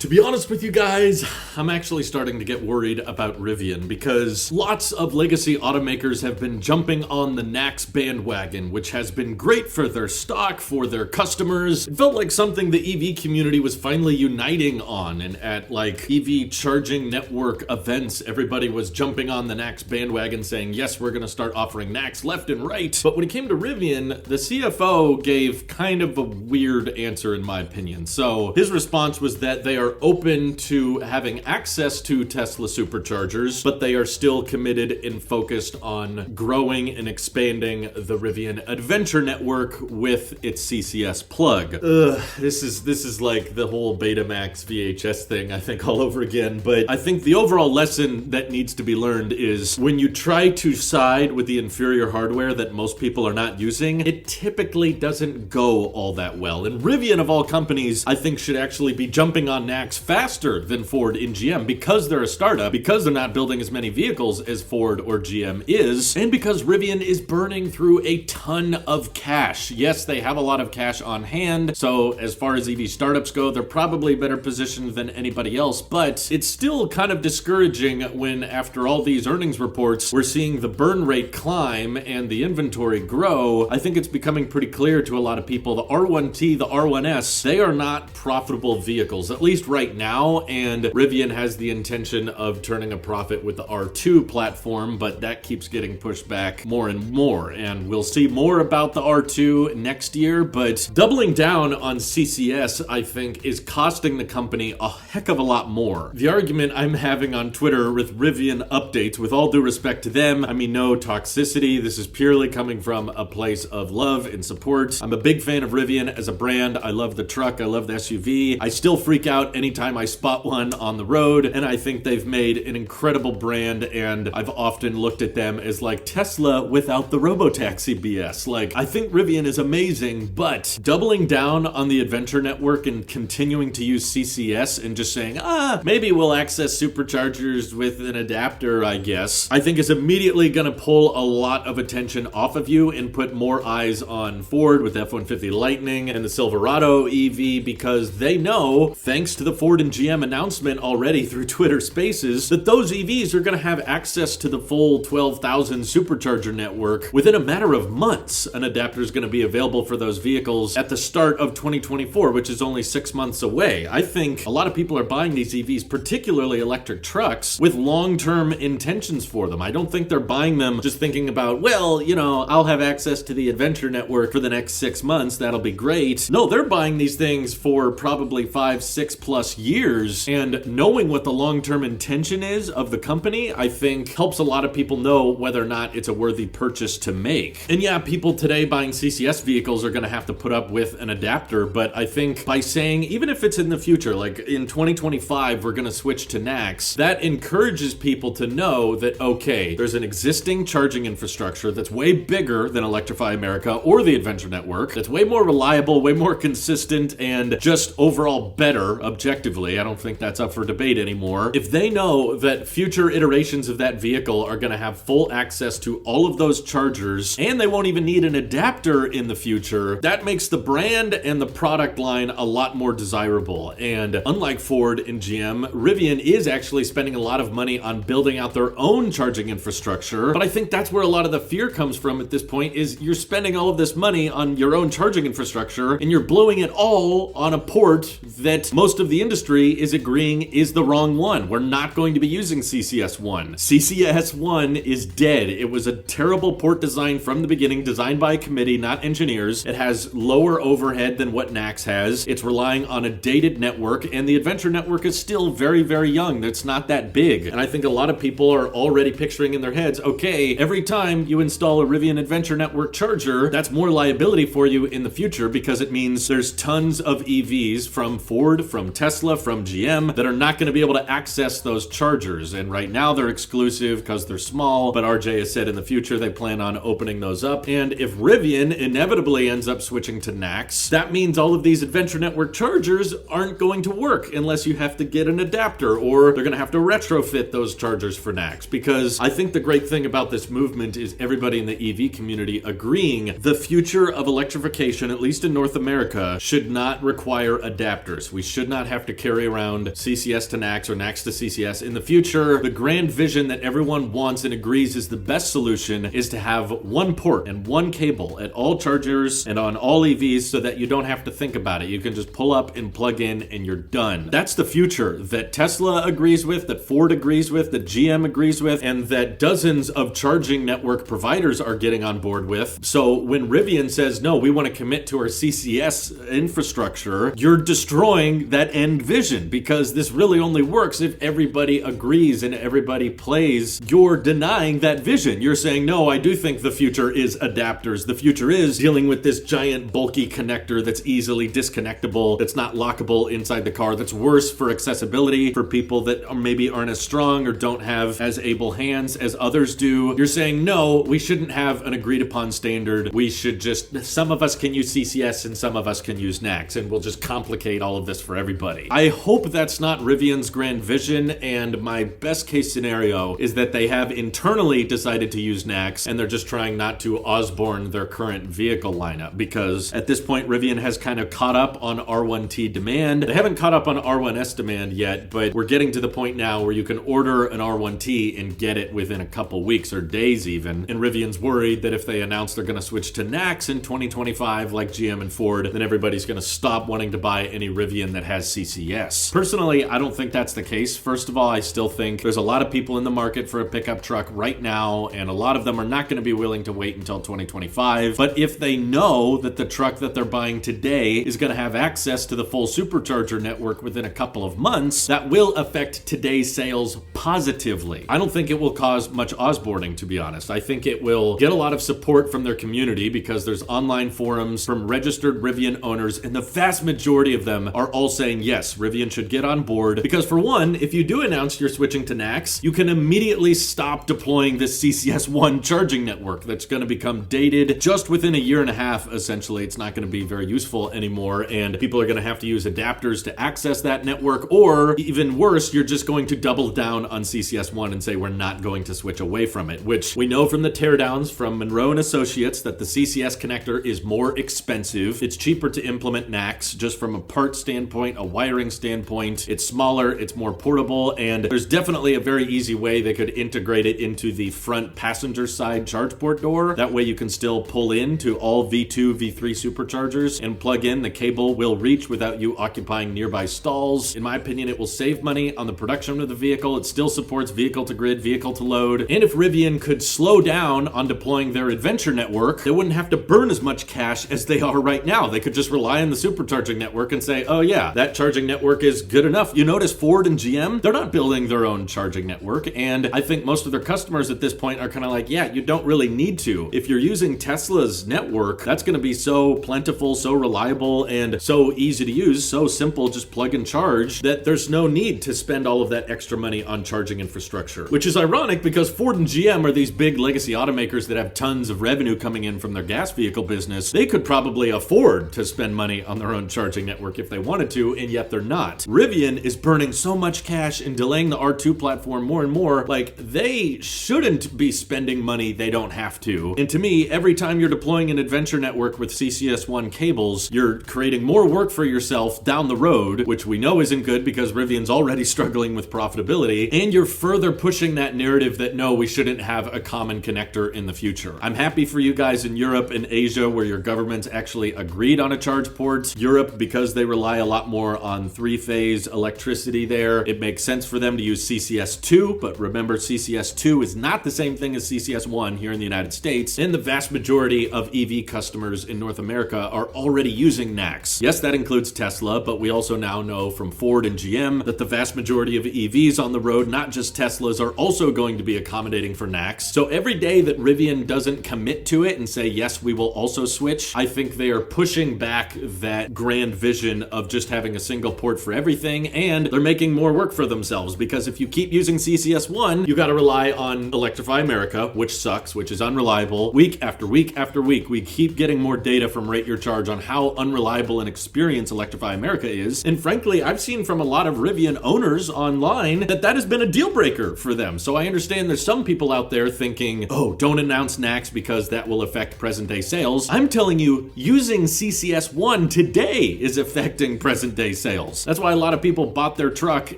To be honest with you guys, I'm actually starting to get worried about Rivian because lots of legacy automakers have been jumping on the NACS bandwagon, which has been great for their stock, for their customers. It felt like something the EV community was finally uniting on, and at like EV charging network events, everybody was jumping on the NACS bandwagon saying, yes, we're gonna start offering NACS left and right. But when it came to Rivian, the CFO gave kind of a weird answer in my opinion. So his response was that they are open to having access to Tesla superchargers, but they are still committed and focused on growing and expanding the Rivian Adventure Network with its CCS plug. This is like the whole Betamax VHS thing, I think, all over again. But I think the overall lesson that needs to be learned is when you try to side with the inferior hardware that most people are not using, it typically doesn't go all that well. And Rivian, of all companies, I think should actually be jumping on NACS faster than Ford and GM because they're a startup, because they're not building as many vehicles as Ford or GM is, and because Rivian is burning through a ton of cash. Yes, they have a lot of cash on hand, so as far as EV startups go, they're probably better positioned than anybody else, but it's still kind of discouraging when, after all these earnings reports, we're seeing the burn rate climb and the inventory grow. I think it's becoming pretty clear to a lot of people the R1T, the R1S, they are not profitable vehicles, at least right now, and Rivian has the intention of turning a profit with the R2 platform, but that keeps getting pushed back more and more, and we'll see more about the R2 next year. But doubling down on CCS, I think, is costing the company a heck of a lot more. The argument I'm having on Twitter with Rivian updates, with all due respect to them, I mean no toxicity, this is purely coming from a place of love and support. I'm a big fan of Rivian as a brand. I love the truck, I love the SUV. I still freak out anytime I spot one on the road, and I think they've made an incredible brand, and I've often looked at them as like Tesla without the robotaxi BS. Like, I think Rivian is amazing, but doubling down on the Adventure Network and continuing to use CCS and just saying, maybe we'll access superchargers with an adapter, I guess, I think is immediately gonna pull a lot of attention off of you and put more eyes on Ford with F-150 Lightning and the Silverado EV, because they know, thanks to the Ford and GM announcement already through Twitter Spaces, that those EVs are going to have access to the full 12,000 supercharger network within a matter of months. An adapter is going to be available for those vehicles at the start of 2024, which is only 6 months away. I think a lot of people are buying these EVs, particularly electric trucks, with long-term intentions for them. I don't think they're buying them just thinking about, well, you know, I'll have access to the Adventure Network for the next 6 months, that'll be great. No, they're buying these things for probably 5-6 plus years, and knowing what the long-term intention is of the company, I think helps a lot of people know whether or not it's a worthy purchase to make. And yeah, people today buying CCS vehicles are going to have to put up with an adapter, but I think by saying, even if it's in the future, like in 2025, we're going to switch to NACS, that encourages people to know that, okay, there's an existing charging infrastructure that's way bigger than Electrify America or the Adventure Network, that's way more reliable, way more consistent, and just overall better objectively. I don't think that's up for debate anymore. If they know that future iterations of that vehicle are going to have full access to all of those chargers, and they won't even need an adapter in the future, that makes the brand and the product line a lot more desirable. And unlike Ford and GM, Rivian is actually spending a lot of money on building out their own charging infrastructure, but I think that's where a lot of the fear comes from at this point, is you're spending all of this money on your own charging infrastructure, and you're blowing it all on a port that most of the industry is agreeing is the wrong one. We're not going to be using CCS1. CCS1 is dead. It was a terrible port design from the beginning, designed by a committee, not engineers. It has lower overhead than what NACS has. It's relying on a dated network, and the Adventure Network is still very, very young. It's not that big. And I think a lot of people are already picturing in their heads, okay, every time you install a Rivian Adventure Network charger, that's more liability for you in the future, because it means there's tons of EVs from Ford, from Tesla, from GM that are not going to be able to access those chargers. And right now they're exclusive because they're small, but RJ has said in the future they plan on opening those up. And if Rivian inevitably ends up switching to NACS, that means all of these Adventure Network chargers aren't going to work unless you have to get an adapter, or they're going to have to retrofit those chargers for NACS. Because I think the great thing about this movement is everybody in the EV community agreeing the future of electrification, at least in North America, should not require adapters. We should not have to carry around CCS to NACS or NACS to CCS. In the future, the grand vision that everyone wants and agrees is the best solution is to have one port and one cable at all chargers and on all EVs so that you don't have to think about it. You can just pull up and plug in and you're done. That's the future that Tesla agrees with, that Ford agrees with, that GM agrees with, and that dozens of charging network providers are getting on board with. So when Rivian says, no, we want to commit to our CCS infrastructure, you're destroying that end vision, because this really only works if everybody agrees and everybody plays. You're denying that vision. You're saying, no, I do think the future is adapters. The future is dealing with this giant bulky connector that's easily disconnectable, that's not lockable inside the car, that's worse for accessibility for people that maybe aren't as strong or don't have as able hands as others do. You're saying, no, we shouldn't have an agreed upon standard. We should just, some of us can use CCS and some of us can use NACS, and we'll just complicate all of this for everybody. I hope that's not Rivian's grand vision, and my best case scenario is that they have internally decided to use NACS and they're just trying not to Osborne their current vehicle lineup, because at this point Rivian has kind of caught up on R1T demand. They haven't caught up on R1S demand yet, but we're getting to the point now where you can order an R1T and get it within a couple weeks or days even. And Rivian's worried that if they announce they're going to switch to NACS in 2025 like GM and Ford, then everybody's going to stop wanting to buy any Rivian that has CCS. Personally, I don't think that's the case. First of all, I still think there's a lot of people in the market for a pickup truck right now, and a lot of them are not going to be willing to wait until 2025. But if they know that the truck that they're buying today is going to have access to the full supercharger network within a couple of months, that will affect today's sales positively. I don't think it will cause much Osborning, to be honest. I think it will get a lot of support from their community because there's online forums from registered Rivian owners, and the vast majority of them are all saying, yes, Rivian should get on board. Because for one, if you do announce you're switching to NACS, you can immediately stop deploying this CCS1 charging network that's going to become dated just within a year and a half. Essentially, it's not going to be very useful anymore, and people are going to have to use adapters to access that network, or even worse, you're just going to double down on CCS1 and say we're not going to switch away from it, which we know from the teardowns from Monroe & Associates that the CCS connector is more expensive. It's cheaper to implement NACS just from a part standpoint, a wiring standpoint. It's smaller, it's more portable, and there's definitely a very easy way they could integrate it into the front passenger side charge port door. That way you can still pull into all V2, V3 superchargers and plug in. The cable will reach without you occupying nearby stalls. In my opinion, it will save money on the production of the vehicle. It still supports vehicle to grid, vehicle to load. And if Rivian could slow down on deploying their adventure network, they wouldn't have to burn as much cash as they are right now. They could just rely on the supercharging network and say, oh yeah, that charging network is good enough. You notice Ford and GM, they're not building their own charging network. And I think most of their customers at this point are kind of like, yeah, you don't really need to. If you're using Tesla's network, that's going to be so plentiful, so reliable, and so easy to use, so simple, just plug and charge, that there's no need to spend all of that extra money on charging infrastructure. Which is ironic because Ford and GM are these big legacy automakers that have tons of revenue coming in from their gas vehicle business. They could probably afford to spend money on their own charging network if they wanted to, and yet they're not. Rivian is burning so much cash and delaying the R2 platform more and more. Like, they shouldn't be spending money they don't have to. And to me, every time you're deploying an adventure network with CCS1 cables, you're creating more work for yourself down the road, which we know isn't good because Rivian's already struggling with profitability, and you're further pushing that narrative that no, we shouldn't have a common connector in the future. I'm happy for you guys in Europe and Asia where your governments actually agreed on a charge port. Europe, because they rely a lot more on three-phase electricity there, it makes sense for them to use CCS2, but remember, CCS2 is not the same thing as CCS1 here in the United States, and the vast majority of EV customers in North America are already using NACS. Yes, that includes Tesla, but we also now know from Ford and GM that the vast majority of EVs on the road, not just Teslas, are also going to be accommodating for NACS. So every day that Rivian doesn't commit to it and say, yes, we will also switch, I think they are pushing back that grand vision of just having a single port for everything, and they're making more work for themselves, because if you keep using CCS1, you got to rely on Electrify America, which sucks, which is unreliable. Week after week after week, we keep getting more data from Rate Your Charge on how unreliable and experienced Electrify America is. And frankly, I've seen from a lot of Rivian owners online that that has been a deal breaker for them. So I understand there's some people out there thinking, oh, don't announce NACS because that will affect present day sales. I'm telling you, using CCS1 today is affecting present day sales. That's why a lot of people bought their truck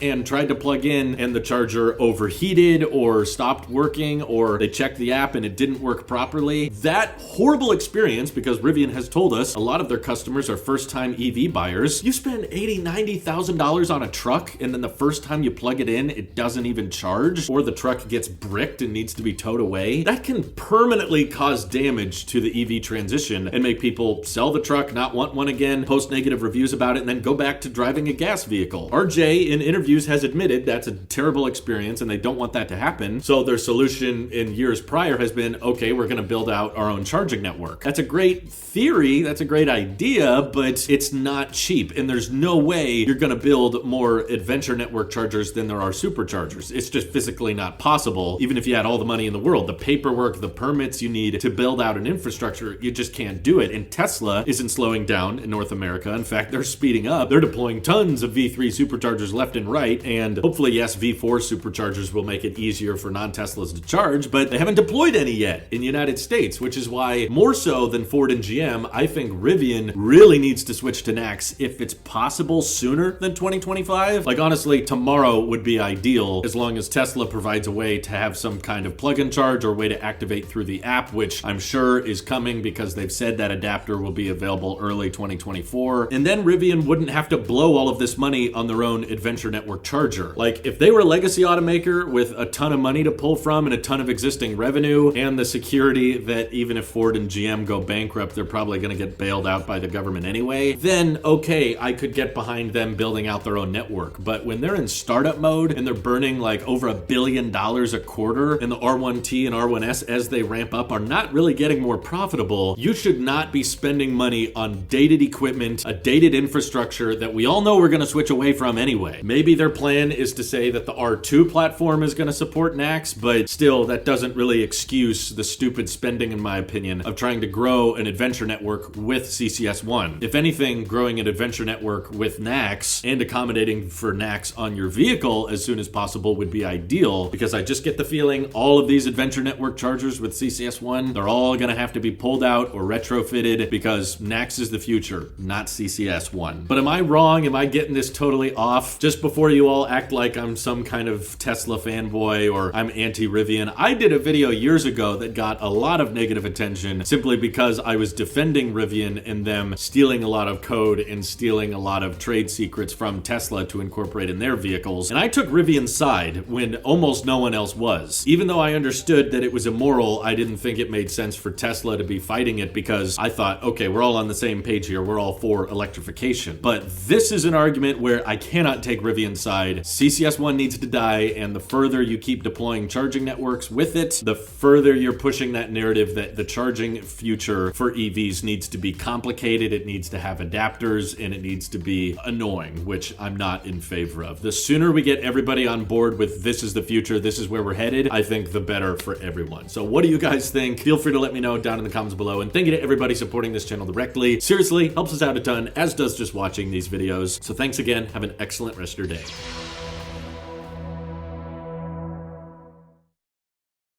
and tried to plug in and the charger overheated or stopped working, or they checked the app and it didn't work properly. That horrible experience, because Rivian has told us a lot of their customers are first-time EV buyers. You spend $80,000, $90,000 on a truck and then the first time you plug it in, it doesn't even charge, or the truck gets bricked and needs to be towed away. That can permanently cause damage to the EV transition and make people sell the truck, not want one again, post negative reviews about it, and then go back to driving a gas vehicle. RJ in interviews has admitted that's a terrible experience and they don't want that to happen. So their solution in years prior has been, okay, we're going to build out our own charging network. That's a great theory, that's a great idea, but it's not cheap, and there's no way you're going to build more adventure network chargers than there are superchargers. It's just physically not possible. Even if you had all the money in the world, the paperwork, the permits you need to build out an infrastructure, you just can't do it. And Tesla isn't slowing down in North America. In fact, they're speeding up. They're deploying tons of V3 superchargers left and right, and hopefully, yes, V4 superchargers will make it easier for non-Teslas to charge, but they haven't deployed any yet in the United States, which is why, more so than Ford and GM, I think Rivian really needs to switch to NACS if it's possible sooner than 2025. Like, honestly, tomorrow would be ideal, as long as Tesla provides a way to have some kind of plug-in charge or way to activate through the app, which I'm sure is coming because they've said that adapter will be available early 2024. And then Rivian wouldn't have to blow all of this money on their own adventure network charger. Like, if they were a legacy automaker with a ton of money to pull from and a ton of existing revenue and the security that even if Ford and GM go bankrupt, they're probably going to get bailed out by the government anyway, then okay, I could get behind them building out their own network. But when they're in startup mode and they're burning like over $1 billion a quarter, and the R1T and R1S as they ramp up are not really getting more profitable, you should not be spending money on dated equipment, a dated infrastructure that we all know we're going to switch away from anyway. Maybe their plan is to say that the R2 platform is going to support NACS, but still, that doesn't really excuse the stupid spending, in my opinion, of trying to grow an adventure network with CCS1. If anything, growing an adventure network with NACS and accommodating for NACS on your vehicle as soon as possible would be ideal, because I just get the feeling all of these adventure network chargers with CCS1, they're all going to have to be pulled out or retrofitted because NACS is the future, not CCS1. But am I wrong? Am I getting this totally off? Just before you all act like I'm some kind of Tesla fanboy or I'm anti-Rivian, I did a video years ago that got a lot of negative attention simply because I was defending Rivian and them stealing a lot of code and stealing a lot of trade secrets from Tesla to incorporate in their vehicles. And I took Rivian's side when almost no one else was. Even though I understood that it was immoral, I didn't think it made sense for Tesla to be fighting it because I thought, okay, we're all on the same page here. We're all for electrification. But this is an argument where I cannot take Rivian's side. CCS1 needs to die, and the further you keep deploying charging networks with it, the further you're pushing that narrative that the charging future for EVs needs to be complicated, it needs to have adapters, and it needs to be annoying, which I'm not in favor of. The sooner we get everybody on board with this is the future, this is where we're headed, I think the better for everyone. So what do you guys think? Feel free to let me know down in the comments below, and thank you to everybody supporting this channel directly. Seriously, helps us out a ton, as does just watching these videos. So thanks again. Have an excellent rest of your day.